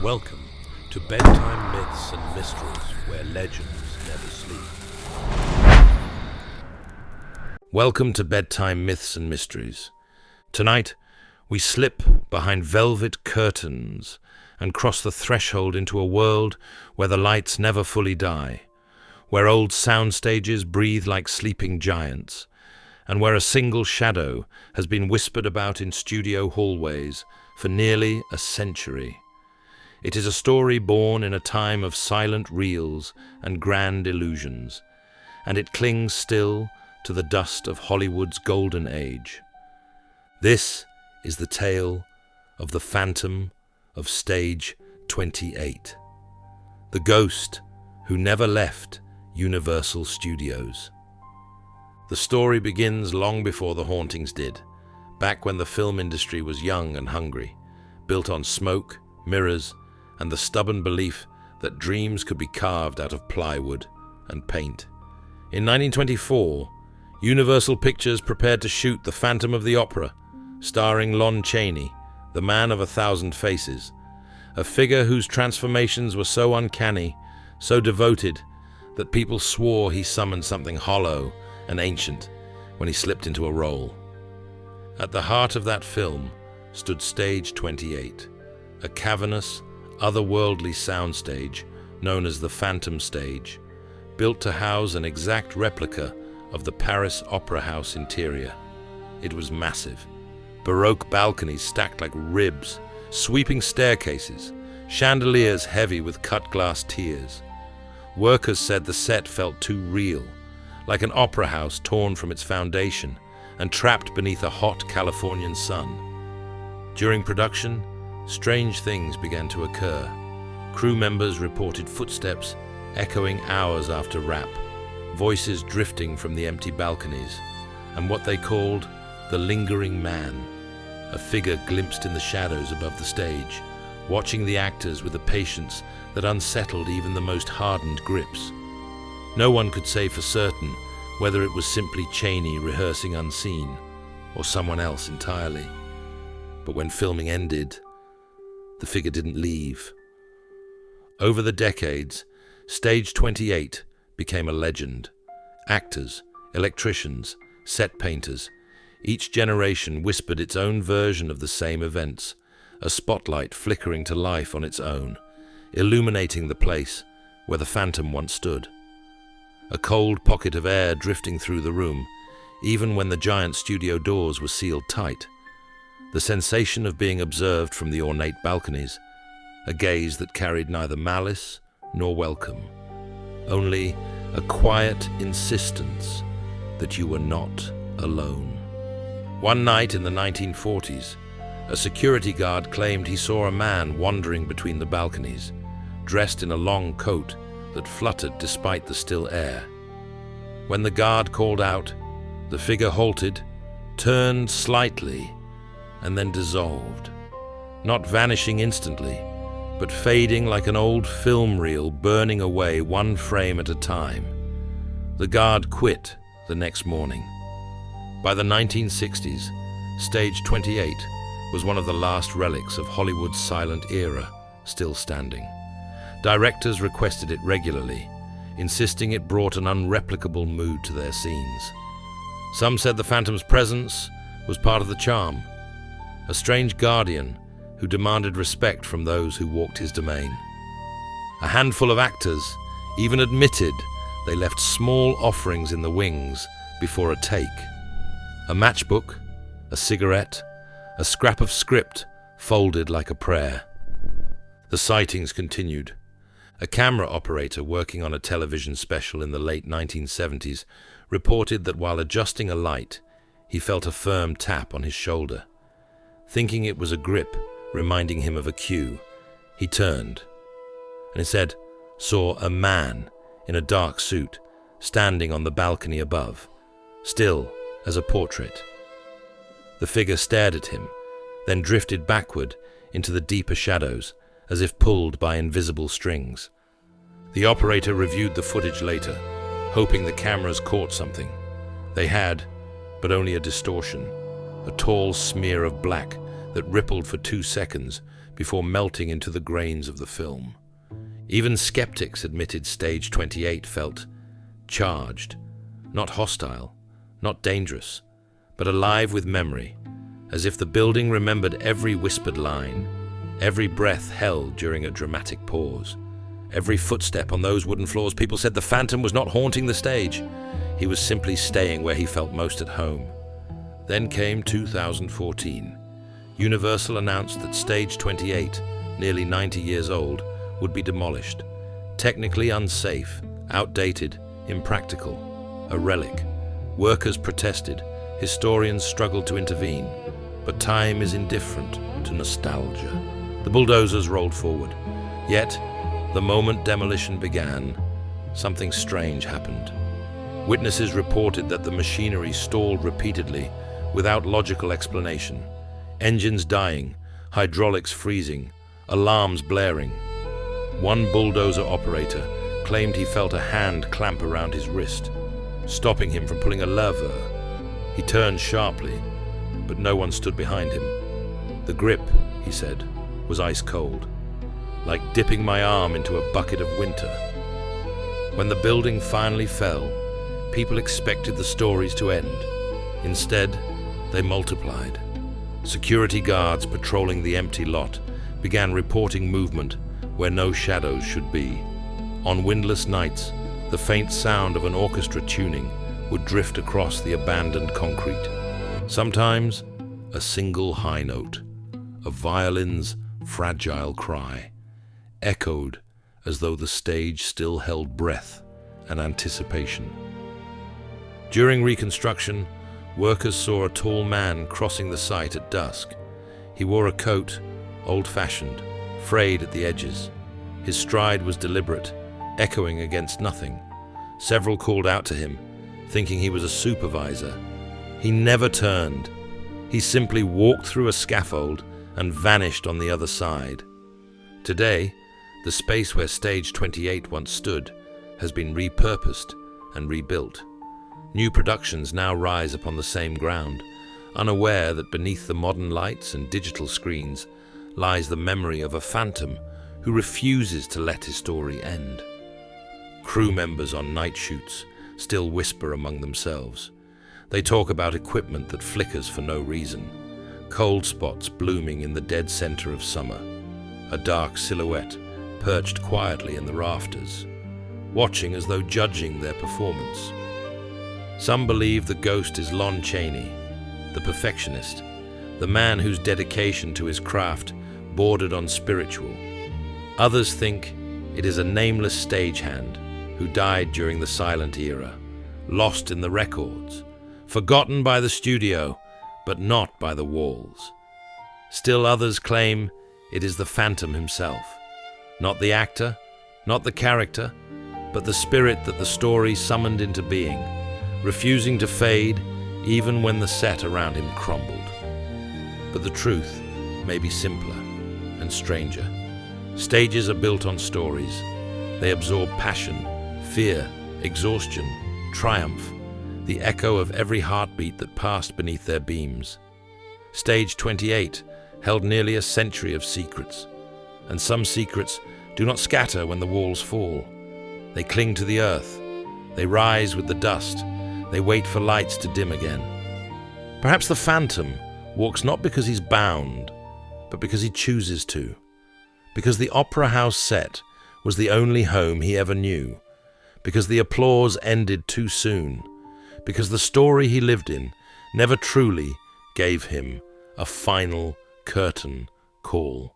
Welcome to Bedtime Myths and Mysteries, where legends never sleep. Welcome to Bedtime Myths and Mysteries. Tonight, we slip behind velvet curtains and cross the threshold into a world where the lights never fully die, where old soundstages breathe like sleeping giants, and where a single shadow has been whispered about in studio hallways for nearly a century. It is a story born in a time of silent reels and grand illusions, and it clings still to the dust of Hollywood's golden age. This is the tale of the Phantom of Stage 28, the ghost who never left Universal Studios. The story begins long before the hauntings did, back when the film industry was young and hungry, built on smoke, mirrors, and the stubborn belief that dreams could be carved out of plywood and paint. In 1924, Universal Pictures prepared to shoot The Phantom of the Opera, starring Lon Chaney, the man of 1,000 faces, a figure whose transformations were so uncanny, so devoted, that people swore he summoned something hollow and ancient when he slipped into a role. At the heart of that film stood Stage 28, a cavernous, otherworldly soundstage known as the Phantom Stage, built to house an exact replica of the Paris Opera House interior. It was massive. Baroque balconies stacked like ribs, sweeping staircases, chandeliers heavy with cut glass tiers. Workers said the set felt too real, like an opera house torn from its foundation and trapped beneath a hot Californian sun. During production, strange things began to occur. Crew members reported footsteps echoing hours after wrap, voices drifting from the empty balconies, and what they called the lingering man, a figure glimpsed in the shadows above the stage, watching the actors with a patience that unsettled even the most hardened grips. No one could say for certain whether it was simply Chaney rehearsing unseen or someone else entirely. But when filming ended, the figure didn't leave. Over the decades, Stage 28 became a legend. Actors, electricians, set painters, each generation whispered its own version of the same events, a spotlight flickering to life on its own, illuminating the place where the Phantom once stood. A cold pocket of air drifting through the room, even when the giant studio doors were sealed tight. The sensation of being observed from the ornate balconies, a gaze that carried neither malice nor welcome, only a quiet insistence that you were not alone. One night in the 1940s, a security guard claimed he saw a man wandering between the balconies, dressed in a long coat that fluttered despite the still air. When the guard called out, the figure halted, turned slightly, and then dissolved, not vanishing instantly, but fading like an old film reel burning away one frame at a time. The guard quit the next morning. By the 1960s, Stage 28 was one of the last relics of Hollywood's silent era still standing. Directors requested it regularly, insisting it brought an unreplicable mood to their scenes. Some said the Phantom's presence was part of the charm, a strange guardian who demanded respect from those who walked his domain. A handful of actors even admitted they left small offerings in the wings before a take. A matchbook, a cigarette, a scrap of script folded like a prayer. The sightings continued. A camera operator working on a television special in the late 1970s reported that while adjusting a light, he felt a firm tap on his shoulder. Thinking it was a grip reminding him of a cue, he turned and instead saw a man in a dark suit standing on the balcony above, still as a portrait. The figure stared at him, then drifted backward into the deeper shadows as if pulled by invisible strings. The operator reviewed the footage later, hoping the cameras caught something. They had, but only a distortion, a tall smear of black that rippled for 2 seconds before melting into the grains of the film. Even skeptics admitted Stage 28 felt charged, not hostile, not dangerous, but alive with memory, as if the building remembered every whispered line, every breath held during a dramatic pause, every footstep on those wooden floors. People said the Phantom was not haunting the stage. He was simply staying where he felt most at home. Then came 2014. Universal announced that Stage 28, nearly 90 years old, would be demolished. Technically unsafe, outdated, impractical, a relic. Workers protested, historians struggled to intervene, but time is indifferent to nostalgia. The bulldozers rolled forward. Yet, the moment demolition began, something strange happened. Witnesses reported that the machinery stalled repeatedly, without logical explanation. Engines dying, hydraulics freezing, alarms blaring. One bulldozer operator claimed he felt a hand clamp around his wrist, stopping him from pulling a lever. He turned sharply, but no one stood behind him. The grip, he said, was ice cold, like dipping my arm into a bucket of winter. When the building finally fell, people expected the stories to end. Instead, they multiplied. Security guards patrolling the empty lot began reporting movement where no shadows should be. On windless nights, the faint sound of an orchestra tuning would drift across the abandoned concrete. Sometimes, a single high note, a violin's fragile cry, echoed as though the stage still held breath and anticipation. During reconstruction, workers saw a tall man crossing the site at dusk. He wore a coat, old-fashioned, frayed at the edges. His stride was deliberate, echoing against nothing. Several called out to him, thinking he was a supervisor. He never turned. He simply walked through a scaffold and vanished on the other side. Today, the space where Stage 28 once stood has been repurposed and rebuilt. New productions now rise upon the same ground, unaware that beneath the modern lights and digital screens lies the memory of a phantom who refuses to let his story end. Crew members on night shoots still whisper among themselves. They talk about equipment that flickers for no reason, cold spots blooming in the dead center of summer, a dark silhouette perched quietly in the rafters, watching as though judging their performance. Some believe the ghost is Lon Chaney, the perfectionist, the man whose dedication to his craft bordered on spiritual. Others think it is a nameless stagehand who died during the silent era, lost in the records, forgotten by the studio, but not by the walls. Still others claim it is the Phantom himself, not the actor, not the character, but the spirit that the story summoned into being, refusing to fade even when the set around him crumbled. But the truth may be simpler and stranger. Stages are built on stories. They absorb passion, fear, exhaustion, triumph, the echo of every heartbeat that passed beneath their beams. Stage 28 held nearly a century of secrets, and some secrets do not scatter when the walls fall. They cling to the earth. They rise with the dust. They wait for lights to dim again. Perhaps the Phantom walks not because he's bound, but because he chooses to. Because the opera house set was the only home he ever knew. Because the applause ended too soon. Because the story he lived in never truly gave him a final curtain call.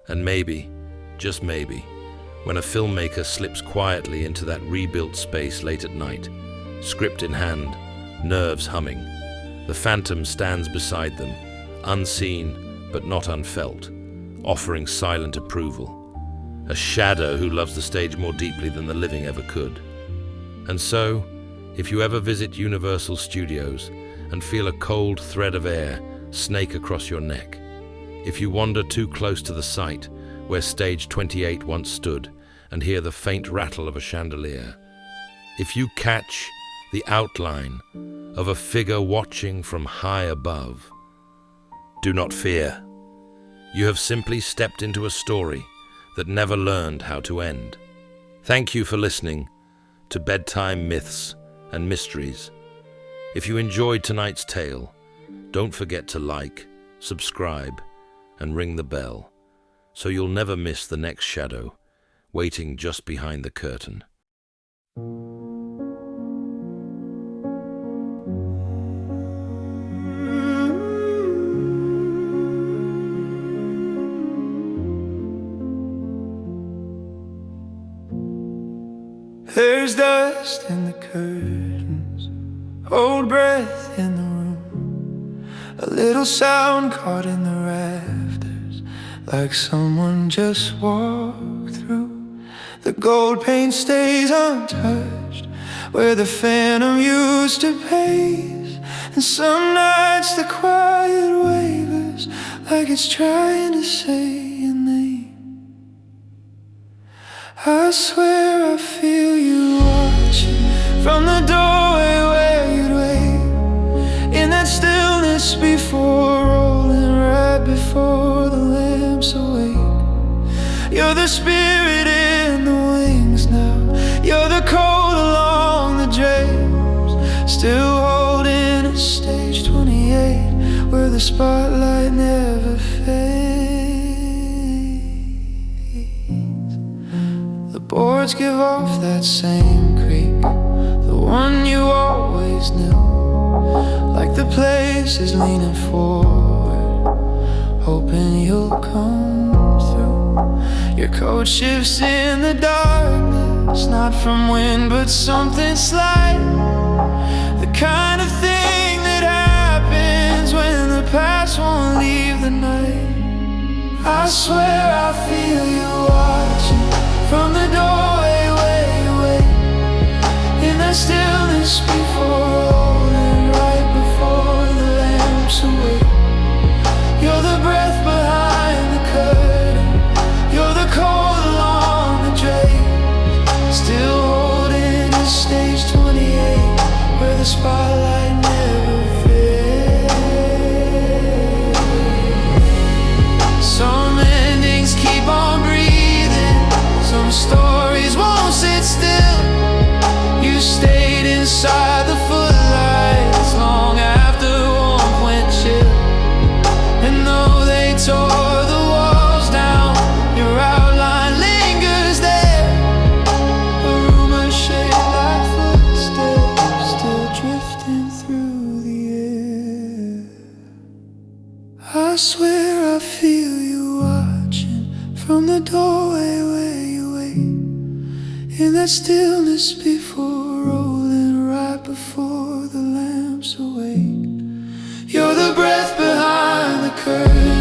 And maybe, just maybe, when a filmmaker slips quietly into that rebuilt space late at night, script in hand, nerves humming, the Phantom stands beside them, unseen but not unfelt, offering silent approval. A shadow who loves the stage more deeply than the living ever could. And so, if you ever visit Universal Studios and feel a cold thread of air snake across your neck, if you wander too close to the site where Stage 28 once stood and hear the faint rattle of a chandelier, if you catch the outline of a figure watching from high above, do not fear. You have simply stepped into a story that never learned how to end. Thank you for listening to Bedtime Myths and Mysteries. If you enjoyed tonight's tale, don't forget to like, subscribe, and ring the bell, so you'll never miss the next shadow waiting just behind the curtain. There's dust in the curtains, old breath in the room, a little sound caught in the rafters, like someone just walked through. The gold paint stays untouched where the phantom used to pace, and some nights the quiet wavers like it's trying to say your name. I swear I feel you watching from the doorway where you'd wait, in that stillness before rolling, right before the lamps awake. You're the spirit in the wings now, you're the cold along the drapes, still holding a stage 28 where the spotlight never fades. The boards give off that same creak, the one you always knew, like the place is leaning forward, hoping you'll come through. Your coat shifts in the darkness, not from wind but something slight, the kind of thing that happens when the past won't leave the night. I swear I feel you watching from the doorway where you wait, in that stillness before rolling, right before the lamps awake. You're the breath behind the curtain, you're the cold along the drapes, still holding a stage 28 where the spotlight never fades. Some endings keep on breathing, some stories won't sit still. You stayed inside the footlights long after warmth went chill, and though they tore the walls down, your outline lingers there, a rumor shaped like footsteps still drifting through the air. I swear I feel you watching from the doorway where you wait, in that stillness before rolling, right before the lamps awake. You're the breath behind the curtain,